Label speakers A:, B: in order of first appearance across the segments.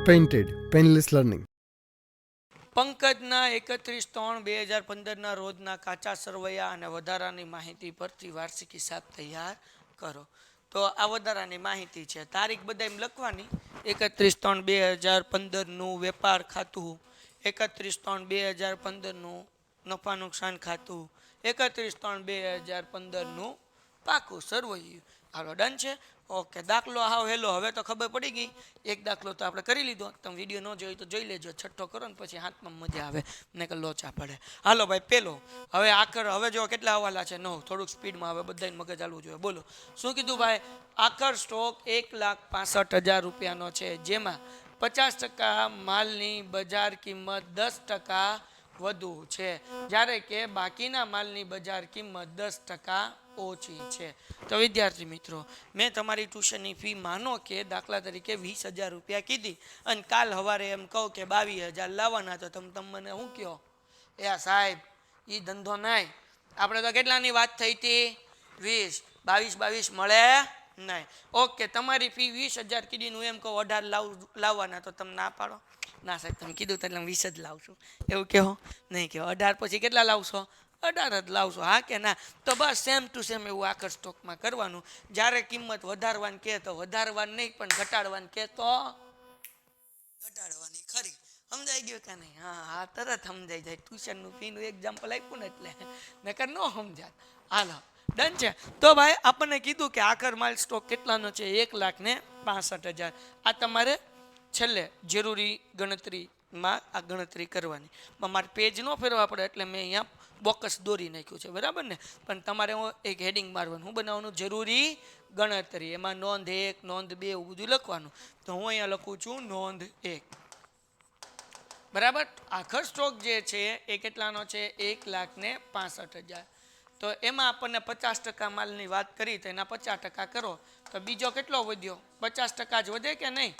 A: Painted, Painless Learning.
B: પંકજના 31/3/2015 રોજના કાચા સરવૈયા અને વધારાની માહિતી પરથી વાર્ષિક હિસાબ તૈયાર કરો. તો આ વધારાની માહિતી છે. તારીખ બધા એમ લખવાની. 31/3/2015નું વેપાર ખાતું, 31/3/2015નું નફા નુકસાન ખાતું, 31/3/2015નું પાકું સરવૈયું. હાલો, ડન છે. ઓકે, દાખલો હાવ હેલો. હવે તો ખબર પડી ગઈ. એક દાખલો તો આપણે કરી લીધો. તમે વિડીયો ન જોઈ તો જોઈ લેજો. છઠ્ઠો કરો ને પછી હાથમાં મજા આવે ને કે લોચા પડે. હાલો ભાઈ, પેલો હવે આખર. હવે જો કેટલા હવાલા છે? 9. થોડુંક સ્પીડમાં હવે બધાને મગજ ચાલવું જોઈએ. બોલો શું કીધું ભાઈ? આખર સ્ટોક 1,65,000 રૂપિયાનો છે, જેમાં 50% માલની બજાર કિંમત 10% વધુ છે, જ્યારે કે બાકીના માલની બજાર કિંમત 10% ઓછી છે. તો વિદ્યાર્થી મિત્રો, મેં તમારી ટ્યુશનની ફી માનો કે દાખલા તરીકે 20,000 રૂપિયા કીધી અને કાલ સવારે એમ કહું કે 22,000 લાવવાના, તો તમે મને શું કહો? એ સાહેબ, એ ધંધો નહીં. આપણે તો કેટલાની વાત થઈ હતી? 20. 22 મળે નહીં. ઓકે, તમારી ફી 20,000 કીધી, હું એમ કહું 18 લાવવાના, તો તમે ના પાડો? ના સાહેબ, તમે કીધું તો એટલે 20 જ લાવશું, એવું કહો? નહીં કહો. 18 પછી કેટલા લાવશો? 18 જ લાવશો, હા કે ના? તો બસ સેમ ટુ સેમ એવું આખર સ્ટોકમાં કરવાનું. જ્યારે કિંમત વધારવાની કહે તો વધારવાની નહીં, પણ ઘટાડવાની કહે તો ઘટાડવાની ખરી. સમજાઈ ગયું કે નહીં? હા હા, તરત સમજાઈ જાય. ટ્યુશનનું ફીનું એક્ઝામ્પલ આપ્યું ને એટલે નકર ન સમજાત. હાલો, ડન છે. તો ભાઈ આપણને કીધું કે આખર માલ સ્ટોક કેટલાનો છે? 1,65,000. આ તમારે છેલ્લે જરૂરી ગણતરીમાં આ ગણતરી કરવાની. મારે પેજ ન ફેરવા પડે એટલે મેં અહીંયા બોક્સ દોરી નાખ્યું છે, બરાબર ને? પણ તમારે એક હેડિંગ મારવાનું. શું બનાવવાનું? જરૂરી ગણતરી. એમાં નોંધ 1, નોંધ 2 એવું બધું લખવાનું. તો હું અહીંયા લખું છું નોંધ 1. બરાબર. આખર સ્ટોક જે છે એ કેટલાનો છે? 1,65,000. તો એમાં આપણને 50% માલની વાત કરી, તો એના 50% કરો તો બીજો કેટલો વધ્યો? 50% જ વધે કે નહીં?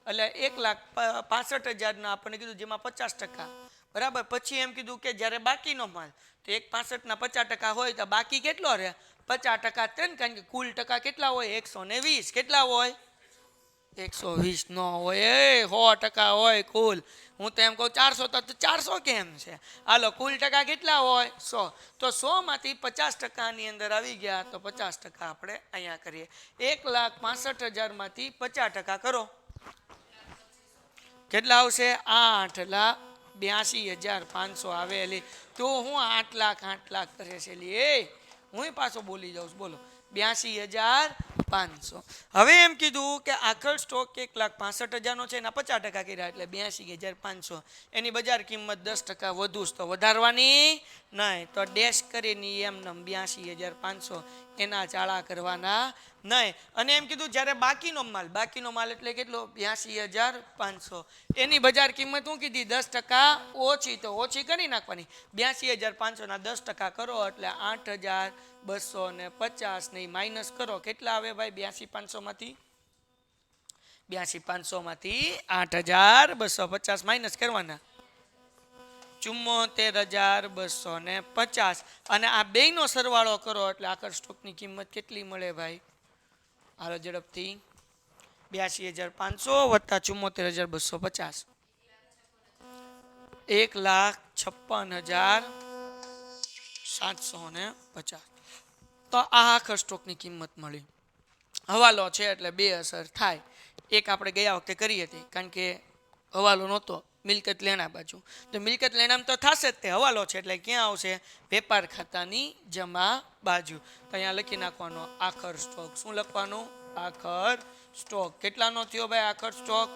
B: એટલે 1,65,000 આપણને કીધું, જેમાં 50%. બરાબર. પછી એમ કીધું કે જ્યારે બાકીનો માલ, તો 1,65,000ના 50% હોય તો બાકી કેટલો રહે? 50% ત્રણ, કારણ કે કુલ ટકા કેટલા હોય? 120. કેટલા હોય? 120 ન હોય, 100% હોય કુલ. હું તો એમ કહું 400, તો 400 કેમ છે? હાલો, કુલ ટકા કેટલા હોય? 100. તો 100માંથી 50%ની અંદર આવી ગયા, તો 50% આપણે અહીંયા કરીએ. 1,65,000માંથી 50% કરો. કેટલા આવશે? 8,82,500 આવેલી. તો હું 8,00,000 કરે છે લી. હું પાછો બોલી જાઉં છું. બોલો, 82,500. હવે એમ કીધું કે આખર સ્ટોક 1,65,000નો છે, એના 50% કર્યા એટલે 82,500. એની બજાર કિંમત 10% વધુ, તો વધારવાની નહીં. તો ડેશ કરીને એમને 82,500 એના ચાળા કરવાના નહીં. અને એમ કીધું જ્યારે બાકીનો માલ એટલે કેટલો? 82,500. એની બજાર કિંમત શું કીધી? 10% ઓછી. તો ઓછી કરી નાખવાની. 82,500ના 10% કરો એટલે 8,250 ને માઇનસ કરો. કેટલા આવે ભાઈ? 82,500માંથી 8,250 માઇનસ કરવાના. 74,250. અને આ બેયનો સરવાળો કરો એટલે આખર સ્ટોકની કિંમત કેટલી મળે ભાઈ? હાલો ઝડપથી. 82,500 વત્તા 74,250, 1,56,750. તો આ આખર સ્ટોકની કિંમત મળી. હવાલો છે એટલે બે અસર થાય. એક આપણે ગયા વખતે કરી હતી, કારણ કે હવાલો નહોતો, મિલકત લેણા બાજુ. તો મિલકત લેણામાં તો થશે જ તે. હવાલો છે એટલે ક્યાં આવશે? વેપાર ખાતાની જમા બાજુ. તો અહીંયા લખી નાખવાનો આખર સ્ટોક. શું લખવાનું? આખર સ્ટોક. કેટલાનો થયો ભાઈ આખર સ્ટોક?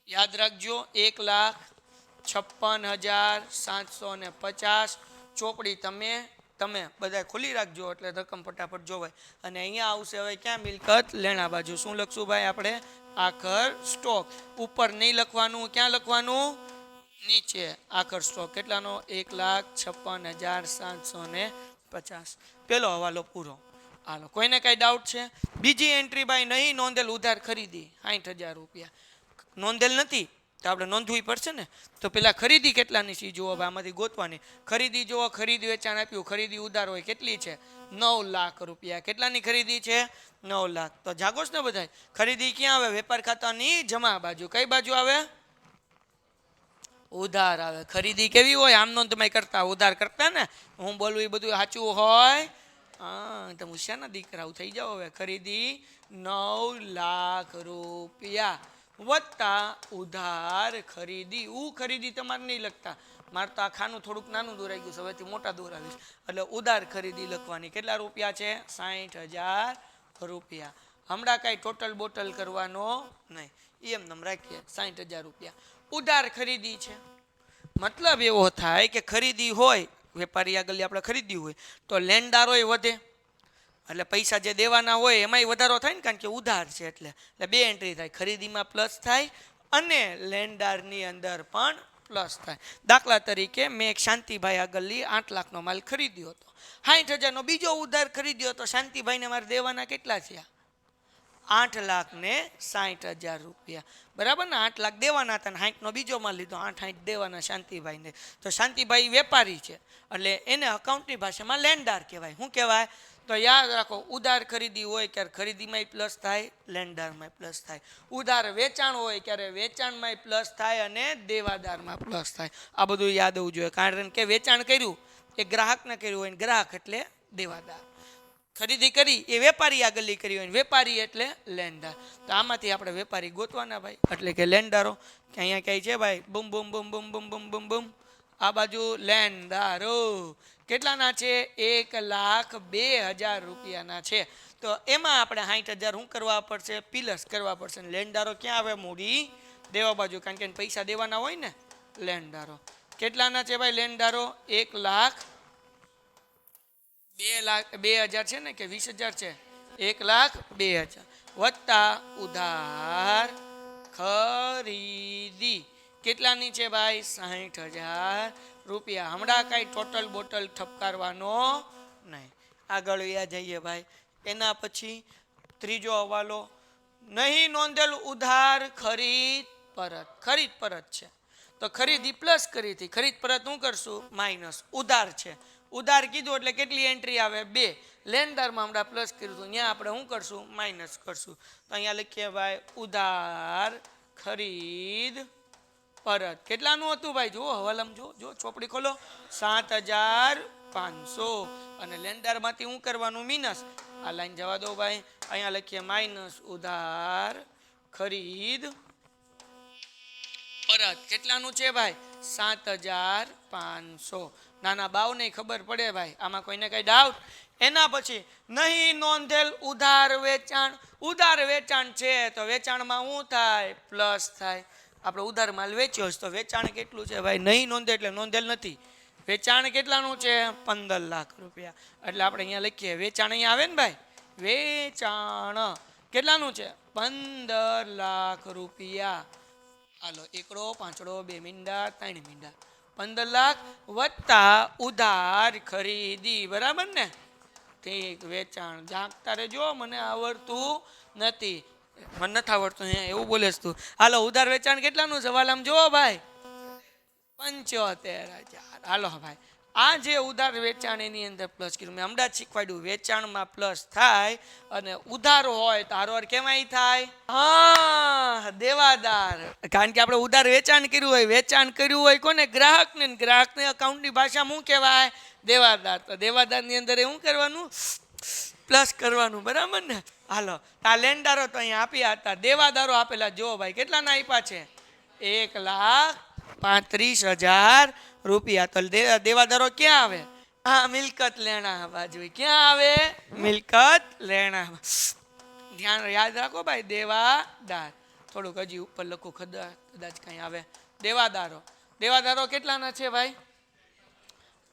B: યાદ રાખજો, 1,56,750. ચોપડી તમે બધા ખોલી રાખજો એટલે રકમ ફટાફટ જોવાય. અને અહીંયા આવશે હવે ક્યાં? મિલકત લેણા બાજુ. શું લખશું ભાઈ આપણે? આખર સ્ટોક. ઉપર નહીં લખવાનું, ક્યાં લખવાનું? નીચે. આખર સ્ટોક કેટલાનો? 1,56,750. પેલો હવાલો પૂરો. હાલો, કોઈને કઈ ડાઉટ છે? બીજી એન્ટ્રી ભાઈ, નહીં નોંધેલ ઉધાર ખરીદી 60,000 રૂપિયા. નોંધેલ નથી તો આપણે નોંધવી પડશે ને. તો પેલા ખરીદી કેટલાની છે જુઓ ભાઈ, આમાંથી ગોતવાની. ખરીદી જુઓ, ખરીદી વેચાણ આપ્યું, ખરીદી ઉધાર હોય કેટલી છે? 9 લાખ રૂપિયા. કેટલાની ખરીદી છે? 9 લાખ. તો જાગોશ ને બધાય. ખરીદી ક્યાં આવે? વેપાર ખાતાની જમા બાજુ. કઈ બાજુ આવે? ઉધાર આવે. ખરીદી કેવી હોય આમ નો તમે કરતા ઉધાર કરતા ને હું બોલું એ બધું સાચું હોય. હા તમે શાના દીકરા થઈ જાઓ. હવે ખરીદી 9 લાખ રૂપિયા વત્તા ઉધાર ખરીદી. ખરીદી તમારે નહીં લખતા. મારે તો આ ખાનું થોડુંક નાનું દોરાઈ ગયું છે, હવેથી મોટા દોરાવીશ. એટલે ઉધાર ખરીદી લખવાની. કેટલા રૂપિયા છે? 60,000 રૂપિયા. હમણાં કાંઈ ટોટલ બોટલ કરવાનો નહીં, એમ નમ રાખીએ 60,000 રૂપિયા ઉધાર ખરીદી છે. મતલબ એવો થાય કે ખરીદી હોય, વેપારી આગળ આપણે ખરીદી હોય તો લેણદારોય વધે, એટલે પૈસા જે દેવાના હોય એમાંય વધારો થાય ને, કારણ કે ઉધાર છે એટલે બે એન્ટ્રી થાય. ખરીદીમાં પ્લસ થાય અને લેણદારની અંદર પણ પ્લસ થાય. દાખલા તરીકે મેં એક શાંતિભાઈ આગળની 8 લાખનો માલ ખરીદ્યો હતો, 60,000નો બીજો ઉધાર ખરીદ્યો હતો. શાંતિભાઈને મારે દેવાના કેટલા થયા? 8,60,000 રૂપિયા. બરાબર ને? 8 લાખ દેવાના હતા, 60નો બીજો માલ લીધો, 8,60 દેવાના શાંતિભાઈને. તો શાંતિભાઈ વેપારી છે એટલે એને અકાઉન્ટની ભાષામાં લેણદાર કહેવાય. શું કહેવાય? તો યાદ રાખો, ઉધાર ખરીદી હોય ત્યારે ખરીદીમાંય પ્લસ થાય, લેણદારમાં પ્લસ થાય. ઉધાર વેચાણ હોય ત્યારે વેચાણમાં પ્લસ થાય અને દેવાદારમાં પ્લસ થાય. આ બધું યાદ હોવું જોઈએ, કારણ કે વેચાણ કર્યું એ ગ્રાહકને કર્યું હોય, વેચાણ એટલે દેવાદાર. ખરીદી કરી એ વેપારી આગળની કરી હોય, વેપારી એટલે લેણદાર. તો આમાંથી આપણે વેપારી ગોતવાના ભાઈ, એટલે કે લેણદારો. કે અહીંયા ક્યાંય છે ભાઈ? બૂમ બૂમ બૂમ બૂમ બૂમ બૂમ બૂમ બૂમ. આ બાજુ લેણદારો કેટલાના છે? 1,02,000 રૂપિયાના છે. તો એમાં આપણે 60,000 શું કરવા પડશે? પ્લસ કરવા પડશે. લેણદારો ક્યાં આવે? મૂડી દેવા બાજુ, કારણ કે પૈસા દેવાના હોય ને. લેણદારો કેટલાના છે ભાઈ? લેણદારો 1,02,000 છે ને, કે 20,000 છે? 1,02,000 વત્તા ઉધાર ખરીદી કેટલાની છે ભાઈ? 60,000 રૂપિયા. હમણાં કાંઈ ટોટલ બોટલ ઠપકારવાનો નહીં. આગળ વ્યા જઈએ ભાઈ. એના પછી ત્રીજો હવાલો, નહીં નોંધેલ ઉધાર ખરીદ પરત. ખરીદ પરત છે તો ખરીદી પ્લસ કરી હતી, ખરીદ પરત શું કરશું? માઇનસ. ઉધાર છે, ઉધાર કીધું એટલે કેટલી એન્ટ્રી આવે? 2. લેણદારમાં હમણાં પ્લસ કર્યું હતું, ત્યાં આપણે શું કરશું? માઇનસ કરશું. તો અહીંયા લખીએ ભાઈ ઉધાર ખરીદ પરત. કેટલાનું હતું ભાઈ? જુઓ હવાલામાં, જો ચોપડી ખોલો. 7,500. અને લેણદારમાંથી શું કરવાનું? મિનસ. આ લાઈન જવા દો ભાઈ. અહીંયા લખીએ માઇનસ ઉધાર ખરીદ પરત. કેટલાનું છે ભાઈ? 7,500. નાના બાવને ખબર પડે ભાઈ. આમાં કોઈને કઈ ડાઉટ? એના પછી નહીં નોંધેલ ઉધાર વેચાણ. ઉધાર વેચાણ છે તો વેચાણમાં શું થાય? પ્લસ થાય. આપણે ઉધાર માલ વેચ્યો છે તો વેચાણ કેટલું છે ભાઈ? નહીં નોંધે એટલે નોંધેલ નથી. વેચાણ કેટલાનું છે? 15 લાખ રૂપિયા. એટલે આપણે અહીંયા લખીએ વેચાણ. અહીંયા આવે ને ભાઈ, વેચાણ કેટલાનું છે? 15 લાખ રૂપિયા. હાલો, એકડો, પાંચડો, 2 મીંડા, 3 મીંડા, 15 લાખ વત્તા ઉધાર ખરીદી. બરાબર ને? ઠીક. વેચાણ જાગતા રહેજો, મને આવડતું નથી. મને નથી આવડતું એવું બોલે તું. હાલો, ઉધાર વેચાણ કેટલાનું છે? વાલામ જુઓ ભાઈ, 75,000. હાલો ભાઈ, આ જે ઉધાર વેચાણ એની અંદર પ્લસ કર્યું. મેં હમણાં જ શીખવાડ્યું, વેચાણમાં પ્લસ થાય અને ઉધાર હોય તો હારો કેવાય થાય? હા, દેવાદાર. કારણ કે આપણે ઉધાર વેચાણ કર્યું હોય, વેચાણ કર્યું હોય કોને? ગ્રાહકને. ગ્રાહકને અકાઉન્ટની ભાષામાં શું કહેવાય? દેવાદાર. તો દેવાદારની અંદર શું કરવાનું? પ્લસ કરવાનું. બરાબર ને? હાલો, આ લેણદારો તો અહીંયા આપ્યા હતા, દેવાદારો આપેલા જો ભાઈ કેટલાના આપ્યા છે? 1,35,000 રૂપિયા. તો દેવાદારો ક્યાં આવે? હા, મિલકત લેણા બાજુ. ક્યાં આવે? મિલકત લેણા. ધ્યાન યાદ રાખો ભાઈ, દેવાદાર. થોડુંક હજી ઉપર લખું, કદાચ કઈ આવે. દેવાદારો. દેવાદારો કેટલાના છે ભાઈ?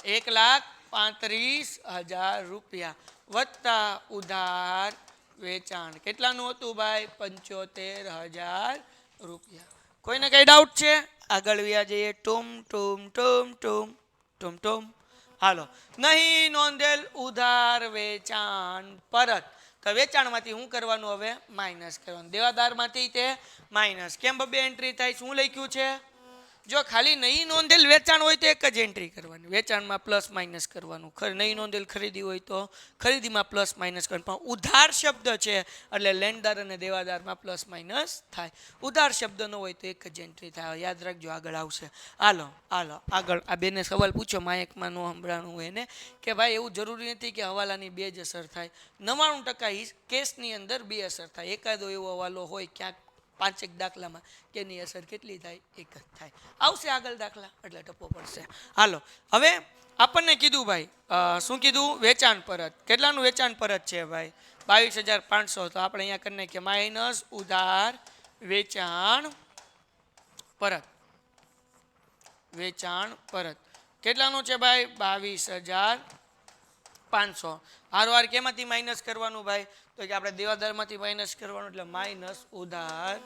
B: 1,35,000 રૂપિયા વત્તા ઉધાર વેચાણ. કેટલાનું હતું ભાઈ? 75,000 રૂપિયા. કોઈને કઈ ડાઉટ છે? આગળ વ્યા જઈએ. ટુમ ટુમ ટુમ ટુમ ટુમ ટુમ. હાલો, નહીં નોંધેલ ઉધાર વેચાણ પરત. તો વેચાણમાંથી શું કરવાનું? હવે માઇનસ કરવાનું. દેવાદારમાંથી તે માઇનસ. કેમ બે એન્ટ્રી થાય? શું લખ્યું છે? જો ખાલી નહીં નોંધેલ વેચાણ હોય તો એક જ એન્ટ્રી કરવાની, વેચાણમાં પ્લસ માઇનસ કરવાનું. નહીં નોંધેલ ખરીદી હોય તો ખરીદીમાં પ્લસ માઇનસ કરવાનું. પણ ઉધાર શબ્દ છે એટલે લેણદાર અને દેવાદારમાં પ્લસ માઇનસ થાય. ઉધાર શબ્દ ન હોય તો એક જ એન્ટ્રી થાય. યાદ રાખજો, આગળ આવશે. હાલો હાલો આગળ. આ બેને સવાલ પૂછ્યો માયકમાં નો સંભળાણું હોય એને કે ભાઈ એવું જરૂરી નથી કે હવાલાની બે જ અસર થાય. 99% કેસની અંદર બે અસર થાય. એકાદો એવો હવાલો હોય ક્યાંક 5 દાખલામાં કે એની અસર કેટલી થાય? એક જ થાય. આવશે આગળ દાખલા એટલે ટપ્પો પડશે. હાલો હવે આપણને કીધું ભાઈ શું કીધું? વેચાણ પરત. કેટલાનું વેચાણ પરત છે ભાઈ? 22,500. તો આપણે અહીંયા કરી નાખીએ માઇનસ ઉધાર વેચાણ પરત. વેચાણ પરત કેટલાનું છે ભાઈ? 22,500. હારવાર કેમાંથી માઇનસ કરવાનું ભાઈ? તો કે આપણે દેવાદારમાંથી માઇનસ કરવાનું એટલે માઇનસ ઉધાર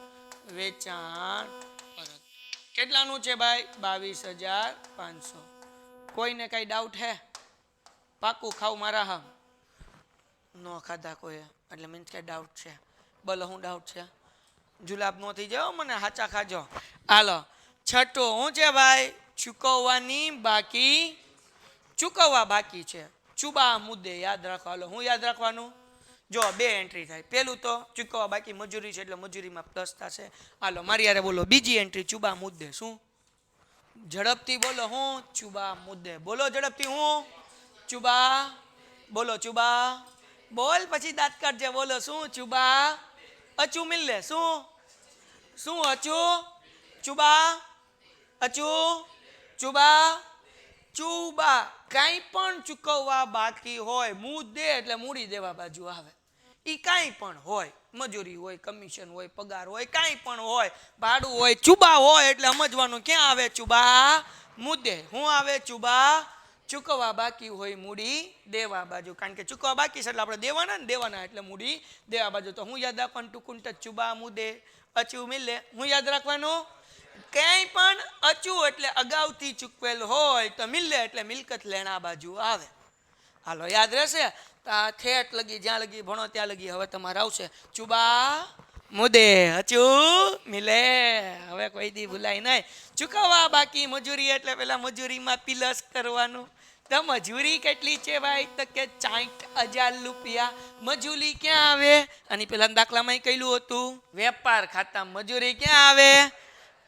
B: વેચાણ પરત. કેટલાનું છે ભાઈ? 22,500. કોઈને કઈ ડાઉટ હે? પાકું ખાવ મારા? હા ન ખાધા કોઈ એટલે મીન્સ કે ડાઉટ છે. બોલો શું ડાઉટ છે? જુલાબ નો થઈ જાઓ મને, હાચા ખાજો. હાલો છઠ્ઠો શું છે ભાઈ? ચૂકવવાની બાકી. ચૂકવવા બાકી છે ચુબા મુદ્દે. યાદ રાખો. હાલો હું યાદ રાખવાનું? જો બે એન્ટ્રી થાય. પેલું તો ચૂકવવા બાકી મજૂરી છે એટલે મજૂરીમાં પ્લસ થશે. હાલો મારી યારે બોલો. બીજી એન્ટ્રી ચુબા મુદ્દે. શું? ઝડપથી બોલો. હું? ચુબા મુદ્દે. બોલો ઝડપથી. હું? ચુબા. બોલો ચુબા. બોલ પછી દાંત કાઢજે. બોલો શું? ચુબા. અચુ મિલ્લે. શું? શું અચુ? ચુબા. અચુ ચુબા. ચુબા. કાંઈ પણ ચૂકવવા બાકી હોય મુદ્દે એટલે મૂડી દેવા બાજુ આવે. એ કાંઈ પણ હોય, મજૂરી હોય, કમિશન હોય, પગાર હોય, કાંઈ પણ હોય, ભાડું હોય, ચુબા હોય એટલે સમજવાનું ક્યાં આવે? ચુબા મુદ્દે. શું આવે? ચુબા. ચૂકવવા બાકી હોય મૂડી દેવા બાજુ. કારણ કે ચૂકવવા બાકી છે એટલે આપણે દેવાના ને, દેવાના એટલે મૂડી દેવા બાજુ. તો હું યાદ રાખવાનું? ટુકુંટ ચુબા મુદ્દે અચુ મિલે. હું યાદ રાખવાનું? ક્યાંય પણ અચુ એટલે અગાઉથી ચૂકવેલ હોય તો મિલે એટલે મિલકત લેણા બાજુ આવે. હાલો યાદ રહેશે? ઠેઠ લગી જ્યાં લગી ભણો ત્યાં લગી હવે તમારે આવશે ચુબા મુદ્દે અચુ મિલે. હવે કોઈ દી ભૂલાય નહીં. ચૂકવવા બાકી મજૂરી એટલે પેલા મજૂરીમાં પ્લસ કરવાનું. તો મજૂરી કેટલી છે ભાઈ? તો કે 60,000 રૂપિયા. મજૂરી ક્યાં આવે? અને પેલા દાખલામાં કહેલું હતું વેપાર ખાતા મજૂરી ક્યાં આવે?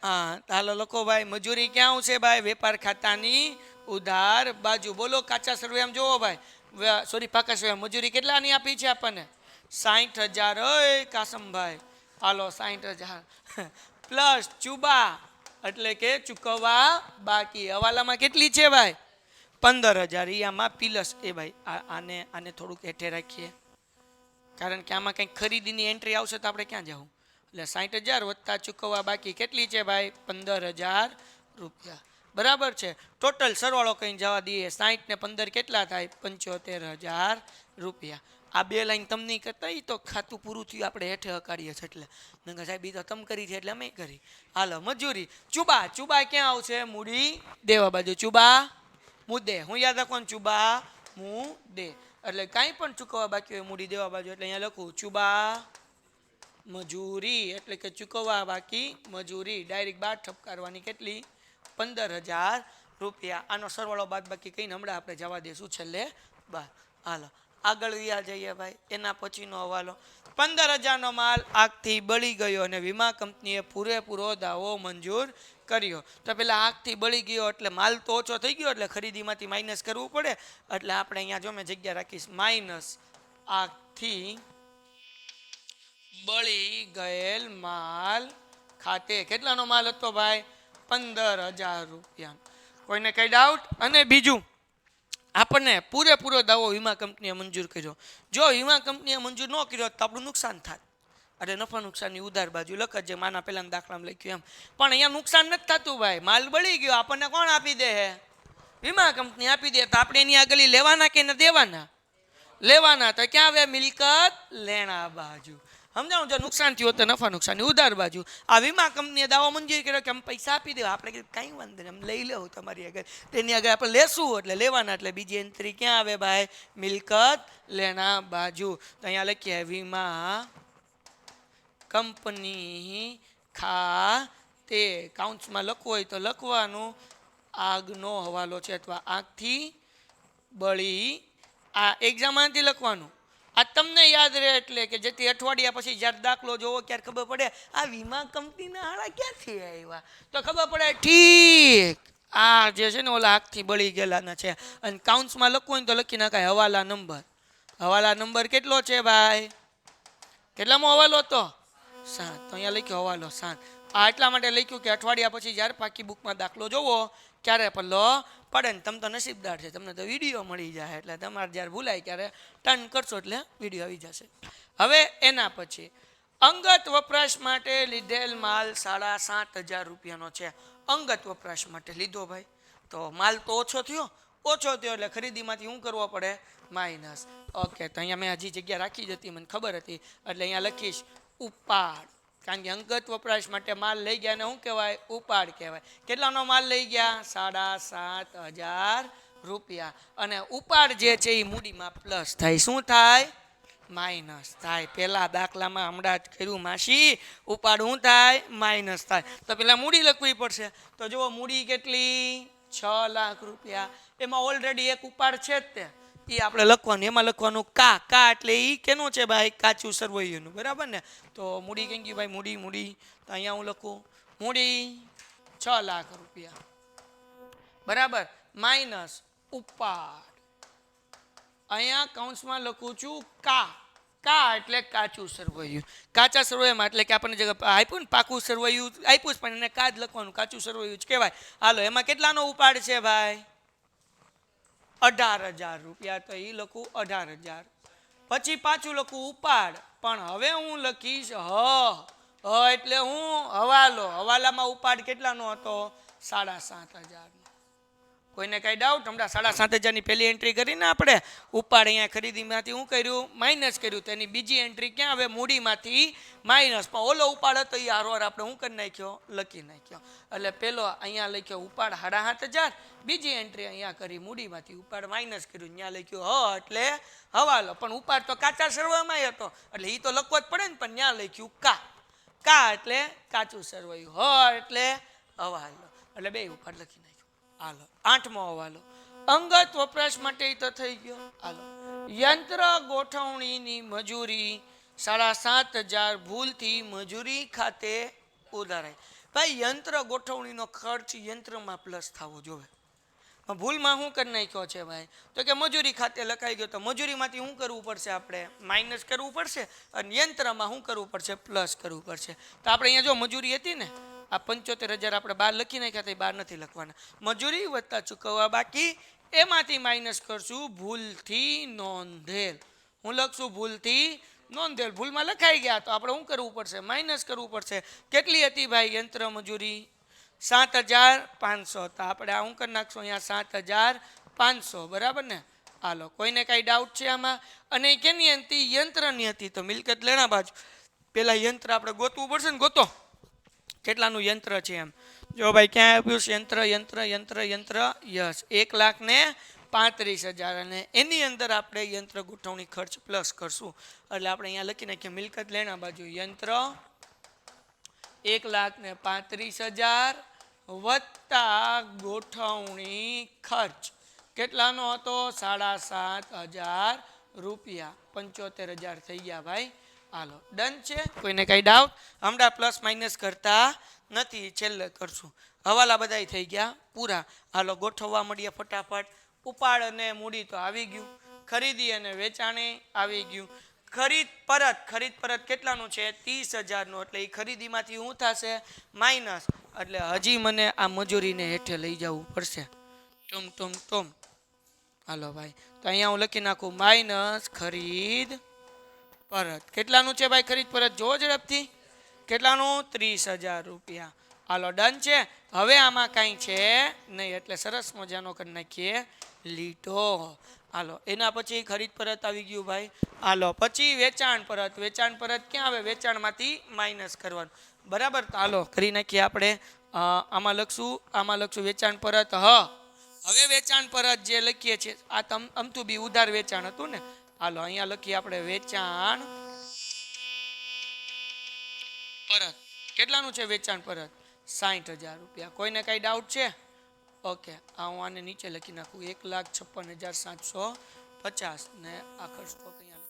B: હા હાલો લખો ભાઈ. મજૂરી ક્યાં આવશે ભાઈ? વેપાર ખાતાની ઉધાર બાજુ. બોલો કાચા સર્વે આમ જોવો ભાઈ. સોરી પાકા સર્વે. મજૂરી કેટલાની આપી છે આપણને? 60,000. ઓય કાસમભાઈ હાલો 60,000 પ્લસ ચુબા એટલે કે ચૂકવવા બાકી. હવાલામાં કેટલી છે ભાઈ? 15,000. એ આમાં પ્લસ. એ ભાઈ આને થોડુંક હેઠે રાખીએ કારણ કે આમાં કંઈક ખરીદીની એન્ટ્રી આવશે તો આપણે ક્યાં જવું? એટલે 60,000 વત્તા ચૂકવવા બાકી કેટલી છે ભાઈ? 15,000 રૂપિયા. બરાબર છે. ટોટલ સરવાળો કઈ જવા દઈએ. 60 ને 15 કેટલા થાય? 75,000 રૂપિયા. આ બે લાઈન તમને કરતા એ તો ખાતું પૂરું થયું આપણે હેઠે હકારીએ છીએ એટલે નંગા સાહેબ એ તો તમ કરી છે એટલે અમે કરી. હાલો મજૂરી. ચુબા. ચુબા ક્યાં આવશે? મૂડી દેવા બાજુ. ચુબા મુદ્દે. હું યાદ રાખવાનું? ચુબા મુદ્દે એટલે કાંઈ પણ ચૂકવવા બાકી હોય મૂડી દેવા બાજુ. એટલે અહીંયા લખું ચુબા મજૂરી એટલે કે ચૂકવવા બાકી મજૂરી. ડાયરેક્ટ બાર ઠપકારવાની. કેટલી? 15,000 રૂપિયા. આનો સરવાળો બાદ બાકી કહીને હમણાં આપણે જવા દઈશું છેલ્લે 12. હાલો આગળ વ્યા જઈએ ભાઈ. એના પછીનો હવાલો. 15,000નો માલ આગથી બળી ગયો અને વીમા કંપનીએ પૂરેપૂરો દાવો મંજૂર કર્યો. તો પેલા આગથી બળી ગયો એટલે માલ તો ઓછો થઈ ગયો એટલે ખરીદીમાંથી માઇનસ કરવું પડે. એટલે આપણે અહીંયા જો મેં જગ્યા રાખીશ માઇનસ આગથી બળી ગયેલ માલ ખાતે. કેટલાનો માલ હતો ભાઈ? 15,000 રૂપિયા. કોઈને કઈ ડાઉટ? અને બીજું આપણને પૂરેપૂરો દાવો વીમા કંપનીએ મંજૂર કર્યો. જો વીમા કંપનીએ મંજૂર ન કર્યો તો આપણું નુકસાન થાય. એટલે નફા નુકસાનની ઉધાર બાજુ લખજે માના પહેલાના દાખલામાં લખ્યું એમ. પણ અહીંયા નુકસાન નથી થતું ભાઈ. માલ બળી ગયો આપણને કોણ આપી દે? વીમા કંપની આપી દે. તો આપણે એની આગળ લેવાના કે ન દેવાના? લેવાના. તો ક્યાં આવે? મિલકત લેણા બાજુ. સમજાવું? જો નુકસાન થયું તો નફા નુકસાનની ઉધાર બાજુ. આ વીમા કંપનીએ દાવો મંજૂર કર્યો કે અમે પૈસા આપી દેવા. આપણે કીધું કાંઈ વાંધો નહીં અમે લઈ લેવું તમારી આગળ. તેની આગળ આપણે લેશું એટલે લેવાના. એટલે બીજી એન્ટ્રી ક્યાં આવે ભાઈ? મિલકત લેણા બાજુ. તો અહીંયા લખીએ વીમા કંપની ખાતે તે કાઉન્ટ્સમાં લખવું હોય તો લખવાનું આગનો હવાલો છે અથવા આગથી બળી. આ એક્ઝામમાંથી લખવાનું. આ તમને યાદ રહે એટલે કે જેથી અઠવાડિયા પછી જ્યારે દાખલો જોવો ત્યારે ખબર પડે આ વીમા કંપનીના હાળા ક્યાંથી આવ્યા, તો ખબર પડે ઠીક આ જે છે ને ઓલા આગથી બળી ગયેલાના છે. અને કાઉન્ટ્સમાં લખવું હોય તો લખી નાખાય હવાલા નંબર. હવાલા નંબર કેટલો છે ભાઈ? કેટલામો હવાલો હતો? 7. તો અહીંયા લખ્યો હવાલો 7. આ એટલા માટે લખ્યું કે અઠવાડિયા પછી જ્યારે પાકી બુકમાં દાખલો જોવો ત્યારે પલ્લો પડે ને. તમે તો નસીબદાર છે, તમને તો વિડીયો મળી જાય એટલે તમારે જ્યારે ભૂલાય ત્યારે ટર્ન કરશો એટલે વિડીયો આવી જશે. હવે એના પછી અંગત વપરાશ માટે લીધેલ માલ 7,500 રૂપિયાનો છે. અંગત વપરાશ માટે લીધો ભાઈ, તો માલ તો ઓછો થયો એટલે ખરીદીમાંથી શું કરવો પડે? માઇનસ. ઓકે, તો અહીંયા મેં હજી જગ્યા રાખી જ હતી, મને ખબર હતી એટલે અહીંયા લખીશ ઉપાડ. કારણ કે અંગત વપરાશ માટે માલ લઈ ગયા ને શું કહેવાય? ઉપાડ કહેવાય. કેટલાનો માલ લઈ ગયા? 7,500 રૂપિયા. અને ઉપાડ જે છે એ મૂડીમાં પ્લસ થાય. શું થાય? માઇનસ થાય. પેલા દાખલામાં હમણાં જ કર્યું માસી, ઉપાડ શું થાય? માઇનસ થાય. તો પેલા મૂડી લખવી પડશે. તો જુઓ મૂડી કેટલી? 6 લાખ રૂપિયા. એમાં ઓલરેડી એક ઉપાડ છે જ તે, એ આપણે લખવાનું. એમાં લખવાનું કા એટલે એ કેનું છે ભાઈ? કાચું સરવૈયુંનું, બરાબર ને? તો મૂડી કઈ ગયું ભાઈ? મૂડી. તો અહીંયા હું લખું મૂડી 6 લાખ રૂપિયા, બરાબર, માઇનસ ઉપાડ. અહીંયા કૌંસમાં લખું છું કા એટલે કાચું સરવૈયું. કાચા સરવૈયામાં એટલે કે આપણને જે આપ્યું ને પાકું સરવૈયું આપ્યું જ, પણ એને કા જ લખવાનું, કાચું સરવૈયું જ કહેવાય. હાલો, એમાં કેટલાનો ઉપાડ છે ભાઈ? 18,000 રૂપિયા. તો એ લખું 18,000. પછી પાછું લખું ઉપાડ, પણ હવે હું લખીશ એટલે હું હવાલો. હવાલામાં ઉપાડ કેટલાનો હતો? 7,500. કોઈને કઈ ડાઉટ? હમણાં 7,500 પહેલી એન્ટ્રી કરીને આપણે ઉપાડ અહીંયા ખરીદીમાંથી શું કર્યું? માઇનસ કર્યું. તો એની બીજી એન્ટ્રી ક્યાં આવે? મૂડીમાંથી માઇનસ. પણ ઓલો ઉપાડ હતો એ હારવાર આપણે શું કરી નાખ્યો? લખી નાખ્યો. એટલે પેલો અહીંયા લખ્યો ઉપાડ 7,500. બીજી એન્ટ્રી અહીંયા કરી મૂડીમાંથી ઉપાડ માઇનસ કર્યું, ત્યાં લખ્યું એટલે હવાલો. પણ ઉપાડ તો કાચા સરવૈયામાં હતો એટલે એ તો લખવો જ પડે ને, પણ ત્યાં લખ્યું કા એટલે કાચું સરવૈયું, એટલે હવાલો. એટલે બે ઉપાડ લખી નાખ્યું. હાલો, 8મો હવાલો અંગત વપરાશ માટે તો થઈ ગયો. હાલો, યંત્ર ગોઠવણીની મજૂરી 7,500 ભૂલથી મજૂરી ખાતે ઉધારાય. ભાઈ, યંત્ર ગોઠવણીનો ખર્ચ યંત્રમાં પ્લસ થવો જોઈએ. ભૂલમાં શું કરી નાખ્યો છે ભાઈ? તો કે મજૂરી ખાતે લખાઈ ગયો. તો મજૂરીમાંથી શું કરવું પડશે? આપણે માઇનસ કરવું પડશે. અને યંત્રમાં શું કરવું પડશે? પ્લસ કરવું પડશે. તો આપણે અહીંયા જો મજૂરી હતી ને, આ 75,000 આપણે બહાર લખી નાખ્યા હતા, બહાર નથી લખવાના. મજૂરી વત્તા ચૂકવવા બાકી, એમાંથી માઇનસ કરશું ભૂલથી નોંધેલ. હું લખશું ભૂલથી નોંધેલ. ભૂલમાં લખાઈ ગયા તો આપણે શું કરવું પડશે? માઇનસ કરવું પડશે. કેટલી હતી ભાઈ યંત્ર મજૂરી? 7,500. તો આપણે આ શું કરી નાખશું અહીંયા? 7,500, બરાબર ને? હાલો, કોઈને કાંઈ ડાઉટ છે આમાં? અને કેની હતી? યંત્રની હતી. તો મિલકત લેણા બાજુ પેલા યંત્ર આપણે ગોતવું પડશે ને. ગોતો કેટલાનું યંત્ર છે એમ. જો ભાઈ ક્યાં આપ્યું છે? યંત્ર યસ 1,35,000. અને એની અંદર આપણે યંત્ર ગોઠવણી ખર્ચ પ્લસ કરશું. એટલે આપણે અહીંયા લખી નાખીએ મિલકત લેણા બાજુ યંત્ર 1,35,000 વત્તા ગોઠવણી ખર્ચ કેટલાનો હતો? 7,500 રૂપિયા. 75,000 થઈ ગયા ભાઈ. હાલો, ડન છે? કોઈને કઈ ડાઉટ? હમણાં પ્લસ માઇનસ કરતા નથી, છેલ્લે કરશું. હવાલા બધાય થઈ ગયા પૂરા. હાલો, ગોઠવવા મળીએ ફટાફટ. ઉપાડ અને મૂડી તો આવી ગયું. ખરીદી અને વેચાણે આવી ગયું. ખરીદ પરત કેટલાનું છે? 30,000નું. એટલે એ ખરીદીમાંથી શું થશે? માઇનસ. એટલે હજી મને આ મજૂરીને હેઠે લઈ જવું પડશે. ટુમ. હાલો ભાઈ, તો અહીંયા હું લખી નાખું માઇનસ ખરીદ પરત. કેટલાનું છે ભાઈ ખરીદ પરત? જો ઝડપથી. કેટલાનું? 30,000 રૂપિયા. હાલો, ડન છે? હવે આમાં કાંઈ છે નહીં એટલે સરસ મજાનો કરી નાખીએ લીટો. હાલો, એના પછી ખરીદ પરત આવી ગયું ભાઈ. હાલો, પછી વેચાણ પરત ક્યાં આવે? વેચાણમાંથી માઇનસ કરવાનું, બરાબર? તો હાલો કરી નાખીએ આપણે. આમાં લખશું વેચાણ પરત. હવે વેચાણ પરત જે લખીએ છીએ આ અમથું બી ઉધાર વેચાણ હતું ને. હાલો, અહીંયા લખીએ આપણે વેચાણ પરત. કેટલાનું છે વેચાણ પરત? 60,000 રૂપિયા. કોઈને કાંઈ ડાઉટ છે? ઓકે, આ હું આને નીચે લખી નાખું 1,56,750 ને આખર સ્ટોક અહીંયા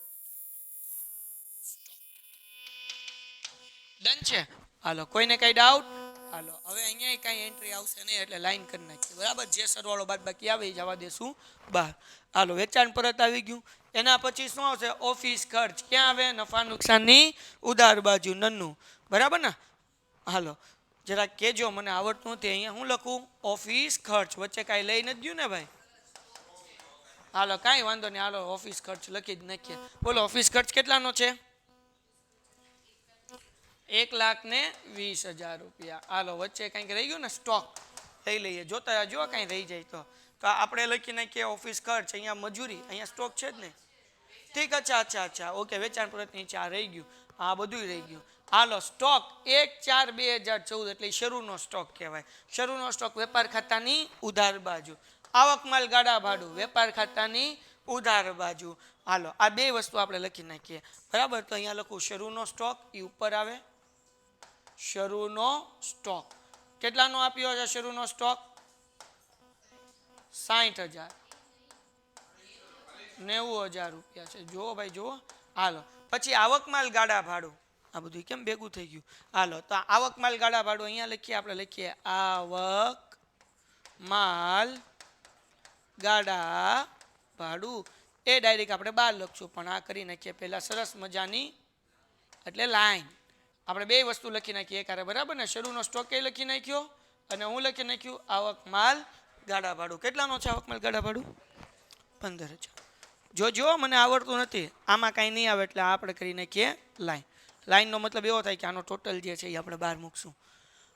B: ડન છે. હાલો, કોઈને કાંઈ ડાઉટ? હાલો, હવે અહીંયા કાંઈ એન્ટ્રી આવશે નહીં એટલે લાઈન કરી નાખીએ. બરાબર, જે સરવાળો બાદ બાકી આવે એ જવા દેશું બહાર. હાલો, વેચાણ પરત આવી ગયું. એના પછી શું આવશે? ઓફિસ ખર્ચ. ક્યાં આવે? નફા નુકસાનની ઉધાર બાજુ નન્નું. બરાબર ને? હાલો, જરા કહેજો, મને આવડતું નથી. અહીંયા હું લખું? ઓફિસ ખર્ચ. વચ્ચે કાંઈ લઈ નથી ગયું ને ભાઈ? હાલો, કાંઈ વાંધો નહીં. હાલો, ઓફિસ ખર્ચ લખી જ નાખીએ. બોલો, ઓફિસ ખર્ચ કેટલાનો છે? 1,20,000 રૂપિયા. હાલો, વચ્ચે કંઈક રહી ગયું ને? સ્ટોક લઈ લઈએ. જોતા જો કાંઈ રહી જાય તો આપણે લખી નાખીએ ઓફિસ ખર્ચ. અહીંયા મજૂરી, અહીંયા સ્ટોક છે જ ને? ઠીક, અચ્છા ઓકે. વેચાણ પરત નીચે આ રહી ગયું, આ બધું રહી ગયું. હાલો, સ્ટોક 1/4/2014 એટલે શરૂનો સ્ટોક કહેવાય. શરૂનો સ્ટોક વેપાર ખાતાની ઉધાર બાજુ. આવક માલ ગાડા ભાડું વેપાર ખાતાની ઉધાર બાજુ. હાલો, આ બે વસ્તુ આપણે લખી નાખીએ. બરાબર, તો અહીંયા લખું શરૂનો સ્ટોક, એ ઉપર આવે. શરૂનો સ્ટોક કેટલાનો આપ્યો છે? શરૂનો સ્ટોક 60,000, 90,000 રૂપિયા છે. જુઓ ભાઈ, જુઓ. હાલો, પછી આવક માલ ગાડા ભાડું. આ બધું કેમ ભેગું થઈ ગયું? હાલો, તો આવક માલ ગાડા ભાડું અહીંયા લખીએ. આપણે લખીએ આવક માલ ગાડા ભાડું. એ ડાયરેક્ટ આપણે બહાર લખશું, પણ આ કરી નાખીએ પહેલાં સરસ મજાની, એટલે લાઈન. આપણે બે વસ્તુ લખી નાખીએ એકારે. બરાબર ને? શરૂનો સ્ટોક એ લખી નાખ્યો અને હું લખી નાખ્યું આવક માલ ગાડા ભાડું. કેટલાનો છે આવક માલ ગાડા ભાડું? 15,000. જો મને આવડતું નથી, આમાં કાંઈ નહીં આવે એટલે આપણે કરી નાખીએ લાઈન. લાઈનનો મતલબ એવો થાય કે આનો ટોટલ જે છે એ આપણે બહાર મૂકશું.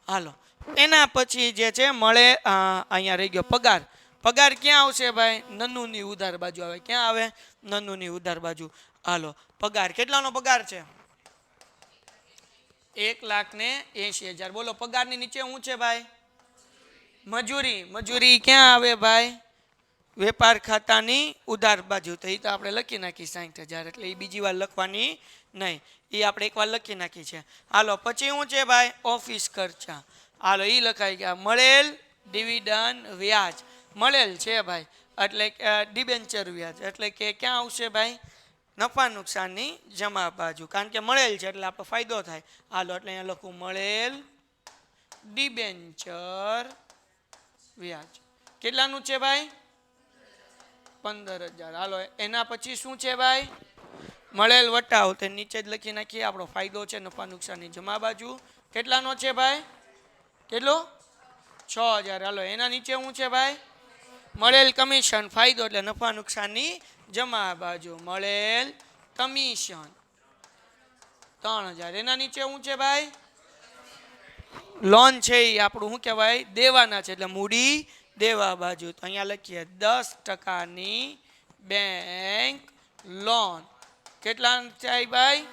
B: હાલો, એના પછી જે છે મળે, અહીંયા રહી ગયો પગાર. પગાર ક્યાં આવશે ભાઈ? નન્નુની ઉધાર બાજુ આવે. ક્યાં આવે? નન્નુની ઉધાર બાજુ. હાલો, પગાર કેટલાનો પગાર છે? 1,80,000. બોલો, પગારની નીચે શું છે ભાઈ? મજૂરી. મજૂરી ક્યાં આવે ભાઈ? વેપાર ખાતાની ઉધાર બાજુ. તો એ તો આપણે લખી નાખી 60,000, એટલે એ બીજી વાર લખવાની નહીં, એ આપણે એકવાર લખી નાખી છે. હાલો, પછી શું છે ભાઈ? ઓફિસ ખર્ચા. હાલો, એ લખાઈ ગયા. મળેલ ડિવિડન્ડ વ્યાજ. મળેલ છે ભાઈ, એટલે ડિબેન્ચર વ્યાજ, એટલે કે ક્યાં આવશે ભાઈ? નફા નુકસાનની જમા બાજુ. કારણ કે મળેલ છે એટલે આપણો ફાયદો થાય. હાલો, એટલે અહીંયા લખું મળેલ ડિબેન્ચર વ્યાજ. કેટલાનું છે ભાઈ? 15,000. હાલો, એના પછી શું છે ભાઈ? મળેલ વટાવ. તે નીચે જ લખી નાખીએ. આપણો ફાયદો છે નફા નુકસાનની જમા બાજુ. કેટલાનો છે ભાઈ? કેટલો? 6,000. હાલો, એના નીચે શું છે ભાઈ? મળેલ કમિશન. ફાયદો એટલે નફા નુકસાનની જમા બાજુ. મળેલ કમિશન 3,000. એના નીચે શું છે ભાઈ? લોન છે, એ આપણું શું કહેવાય? દેવાના છે, એટલે મૂડી દેવા બાજુ. તો અહીંયા લખીએ 10%ની બેંક લોન. કેટલા થાય ભાઈ?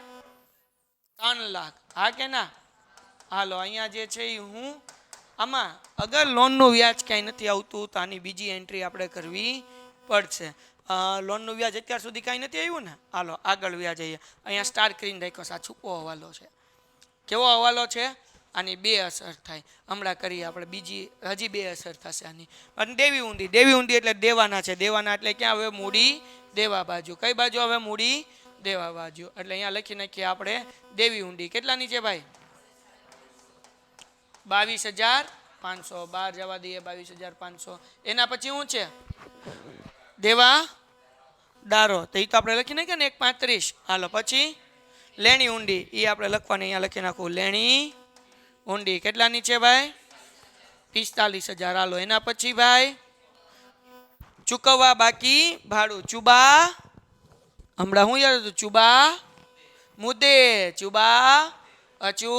B: 3 લાખ. હા કે ના? હાલો, અહીંયા જે છે એ હું આમાં અગર લોનનું વ્યાજ ક્યાંય નથી આવતું તો આની બીજી એન્ટ્રી આપણે કરવી પડશે. લોનનું વ્યાજ અત્યાર સુધી કાંઈ નથી આવ્યું ને? હાલો, આગળ વ્યાજ આવીએ. અહીંયા સ્ટાર કરીને રાખ્યો. આ છૂપો હવાલો છે. કેવો હવાલો છે? આની 2 અસર થાય. હમણાં કરીએ આપણે બીજી, હજી 2 અસર થશે આની. અને દેવી ઊંડી. દેવી ઊંડી એટલે દેવાના છે. દેવાના એટલે ક્યાં આવે? મૂડી દેવા બાજુ. કઈ બાજુ આવે? મૂડી દેવા બાજુ. એટલે અહીંયા લખી નાખીએ આપણે દેવી ઊંડી. કેટલાની છે ભાઈ? 22,500. બહાર જવા દઈએ 22,500. એના પછી શું છે? દેવા દારો. તો એ તો આપણે લખી નાખીએ ને 1,35. હાલો, પછી લેણી ઊંડી. એ આપણે લખવાની. અહીંયા લખી નાખું લેણી ઊંડી. કેટલાની છે ભાઈ? 45,000. હાલો, એના પછી ભાઈ ચૂકવવા બાકી ભાડું. ચુબા. હમણાં હું યાદ હતું? ચુબા મુદ્દે. ચુબા અચુ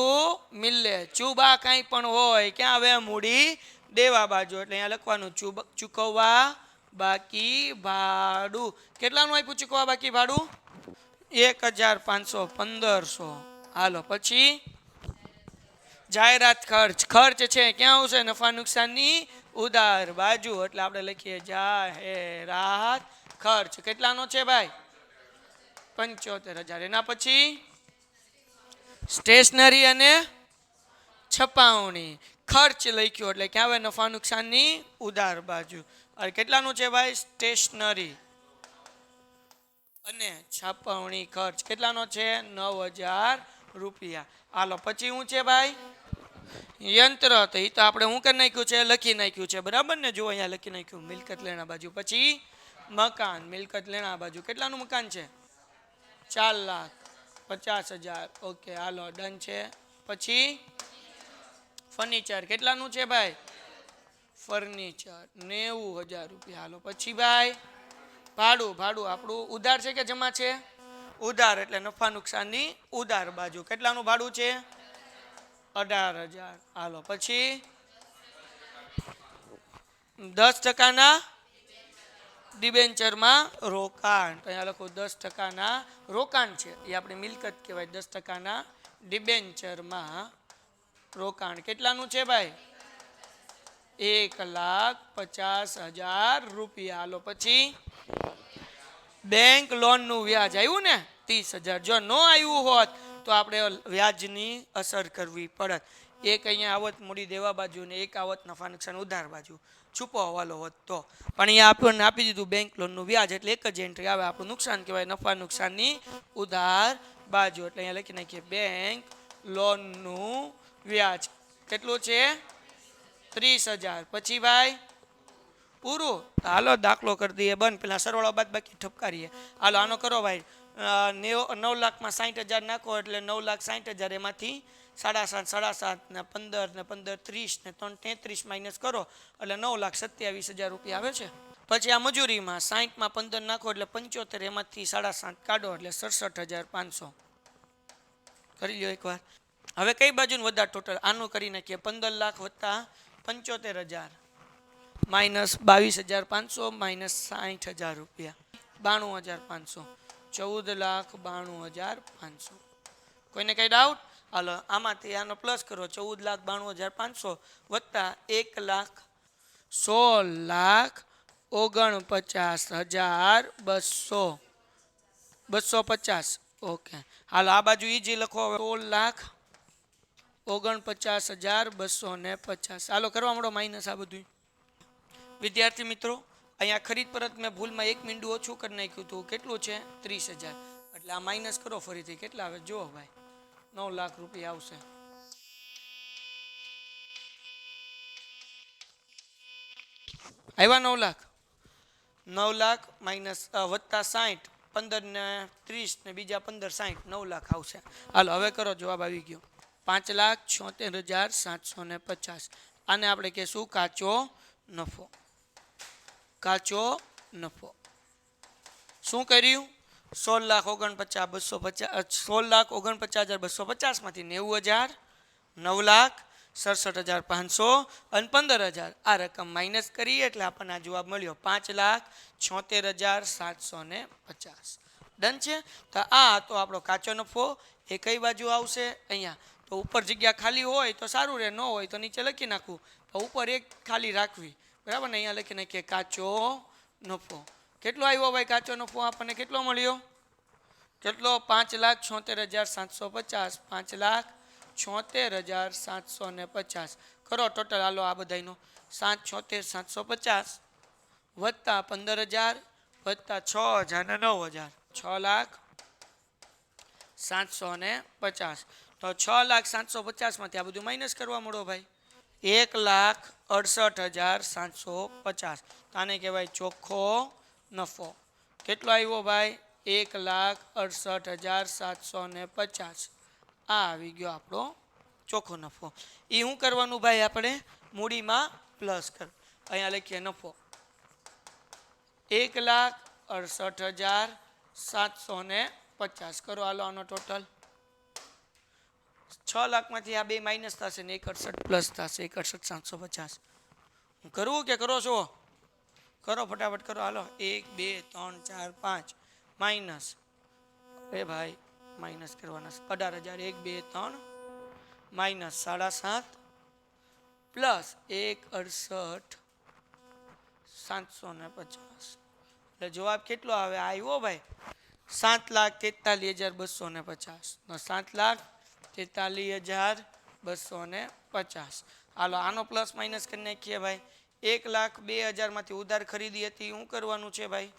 B: મિલ્લે. ચુબા કાંઈ પણ હોય ક્યાં આવે? મૂડી દેવા બાજુ. એટલે અહીંયા લખવાનું ચૂકવવા બાકી ભાડું. કેટલાનું આપ્યું ચૂકવવા બાકી ભાડું? 1,500. 1,500. હાલો, પછી જાહેરાત ખર્ચ. ખર્ચ છે ક્યાં આવશે? નફા નુકસાનની ઉધાર બાજુ. એટલે આપણે લખીએ જાહેરાત ખર્ચ. કેટલાનો છે ભાઈ? 75,000. એના પછી સ્ટેશનરી અને છપાવણી. ખર્ચ લખ્યો એટલે ક્યાં આવે નફા નુકસાનની ઉધાર બાજુ. અને કેટલાનું છે ભાઈ સ્ટેશનરી અને છાપવણી ખર્ચ કેટલાનો છે 9,000 રૂપિયા. હાલો પછી શું છે ભાઈ યંત્ર. તો એ તો આપણે શું કરી નાખ્યું છે લખી નાખ્યું છે બરાબર ને. જો અહીંયા લખી નાખ્યું મિલકત લેણા બાજુ. પછી મકાન મિલકત લેણા બાજુ કેટલાનું મકાન છે 4,50,000. ઓકે હાલો ડન છે. પછી ફર્નિચર કેટલાનું છે ભાઈ ફર્નિચર 90,000 રૂપિયા. હાલો પછી ભાઈ ભાડું. ભાડું આપણું ઉધાર છે કે જમા છે ઉધાર એટલે નફા નુકસાનની ઉધાર બાજુ. કેટલાનું ભાડું છે 18,000. હાલો પછી 10%ના ડિબેન્ચરમાં રોકાણ. તો અહીંયા લખો 10%ના રોકાણ છે એ આપણી મિલકત કહેવાય. 10%ના ડિબેન્ચરમાં રોકાણ કેટલાનું છે ભાઈ 1,50,000 રૂપિયા. હાલો પછી બેંક લોનનું વ્યાજ આવ્યું ને 30,000. જો ન આવ્યું હોત તો આપણે વ્યાજની અસર કરવી પડત. એક અહીંયા આવત મૂડી દેવા બાજુ ને એક આવત નફા નુકસાન ઉધાર બાજુ છુપો હવાલો હોત તો. પણ અહીંયા આપણને આપી દીધું બેંક લોનનું વ્યાજ એટલે એક જ એન્ટ્રી આવે. આપણું નુકસાન કહેવાય નફા નુકસાનની ઉધાર બાજુ. એટલે અહીંયા લખી નાખીએ બેંક લોનનું વ્યાજ કેટલું છે 30,000. પછી ભાઈ પૂરું. હાલો દાખલો કરી દઈએ બંધ. પેલા સરવાળો બાદ બાકી ઠપકારીએ. હાલો આનો કરો ભાઈ 9 લાખમાં 60,000 નાખો એટલે 9,60,000 એમાંથી 7.5 7.5 ને 15 ને 15 30 ને 3 33 માઇનસ કરો એટલે 9,27,000 રૂપિયા આવે છે. પછી આ મજૂરીમાં 60માં 15 નાખો એટલે 75 એમાંથી 7.5 કાઢો એટલે 67,500 કરી લ્યો એકવાર. હવે કઈ બાજુનું વધારે ટોટલ આનું કરી નાખીએ 15 લાખ વત્તા 75,000 માઇનસ 22,500 માઇનસ 60,000 રૂપિયા 92,500 14,92,500. કોઈને કઈ ડાઉટ? હાલો આમાંથી આનો પ્લસ કરો 14,92,500 વત્તા 1,16,49,250. ઓકે હાલો આ બાજુ ઈજી લખો હવે 16,49,250. હાલો કરવા મળો માઇનસ આ બધું. વિદ્યાર્થી મિત્રો અહીંયા ખરીદ પરત મેં ભૂલમાં 1 મીંડું ઓછું કરી નાખ્યું હતું. કેટલું છે 30,000. એટલે આ માઇનસ કરો ફરીથી કેટલા આવે જુઓ ભાઈ 9 લાખ રૂપિયા આવશે. આવ્યા 9 લાખ માઇનસ વત્તા 60 15 ને 30 ને બીજા 15 60 9 લાખ આવશે. હાલો હવે કરો જવાબ આવી ગયો 5,76,750. આને આપણે કહેશું કાચો નફો. કાચો નફો શું કર્યું 16,49,250 16,49,250 માંથી 90,000 9,67,500 અને 15,000 આ રકમ માઇનસ કરી એટલે આપણને આ જવાબ મળ્યો 5,76,750. ડન છે. તો આ તો આપણો કાચો નફો. એ કઈ બાજુ આવશે અહીંયા. તો ઉપર જગ્યા ખાલી હોય તો સારું રહે, ન હોય તો નીચે લખી નાખવું. તો ઉપર એક ખાલી રાખવી બરાબર ને. અહીંયા લખી નાખીએ કાચો નફો. કેટલો આવ્યો ભાઈ કાચો નફો આપણને કેટલો મળ્યો કેટલો 5,76,750 5,76,750 કરો ટોટલ. હાલો આ બધાનો 7,76,750 વત્તા 15,000 વત્તા 6,000 ને 9,000 6,750. તો 6,750 માંથી આ બધું માઇનસ કરવા મળો ભાઈ 1,68,750. આને કહેવાય ચોખ્ખો નફો. કેટલો આવ્યો ભાઈ 1,68,750. આ આવી ગયો આપણો ચોખ્ખો નફો. એ શું કરવાનું ભાઈ આપણે મૂડીમાં પ્લસ કર. અહીંયા લખીએ નફો 1,68,750 કરો. હાલો આનો ટોટલ 6 લાખમાંથી આ બે માઇનસ થશે ને 1,68 પ્લસ થશે 1,68,750. હું કરવું કે કરો છો? કરો ફટાફટ કરો. હાલો 1 2 3 4 5 માઇનસ એ ભાઈ માઇનસ કરવાના 18,000 1 2 3 માઇનસ 7.5 પ્લસ 1,68,750. એટલે જવાબ કેટલો આવે આવ્યો ભાઈ 7,43,250. 7,43,250 250. હાલો આનો પ્લસ માઇનસ કરી નાખીએ ભાઈ. 1,02,000 માંથી ઉધાર ખરીદી હતી શું કરવાનું છે ભાઈ?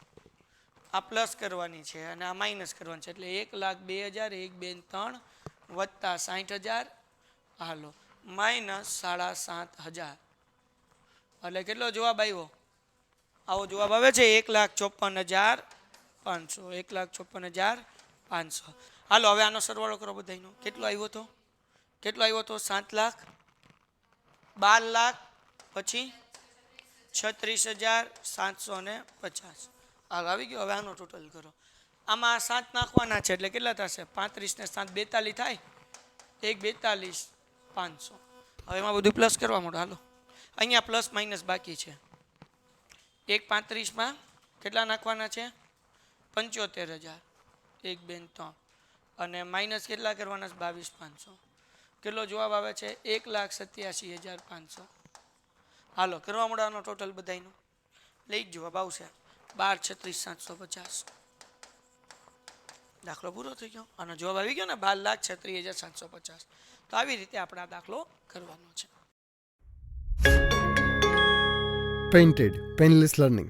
B: આ પ્લસ કરવાની છે અને આ માઇનસ કરવાની છે. એટલે 1,02,000 1 2 3 વત્તા 60,000 હાલો માઇનસ 7,500. એટલે કેટલો જવાબ આવ્યો? આવો જવાબ આવે છે 1,54,500. 1,54,500. હાલો હવે આનો સરવાળો કરો બધાનો. કેટલો આવ્યો હતો? 7 લાખ, 12 લાખ, પછી 36,750. હાલ આવી ગયો. હવે આનો ટોટલ કરો. આમાં 7 નાખવાના છે એટલે કેટલા થશે? 35 ને 7 42 થાય. 1,42,500. હવે એમાં બધું પ્લસ કરવા માંડો. હાલો અહીંયા પ્લસ માઇનસ બાકી છે. 1,35 માં કેટલા નાખવાના છે? 75,000. 1 2 3 અને માઇનસ કેટલા કરવાના છે? 22,500. કેટલો જવાબ આવે છે? 1,87,500. હાલો કરવા માંડવાનો ટોટલ બધાયનો. લઈ જ જવાબ આવશે 12,36,750. દાખલો પૂરો થઈ ગયો. આનો જવાબ આવી ગયો ને 12,36,750. તો આવી રીતે આપણે આ દાખલો કરવાનો છે.
A: Painted Painless Learning.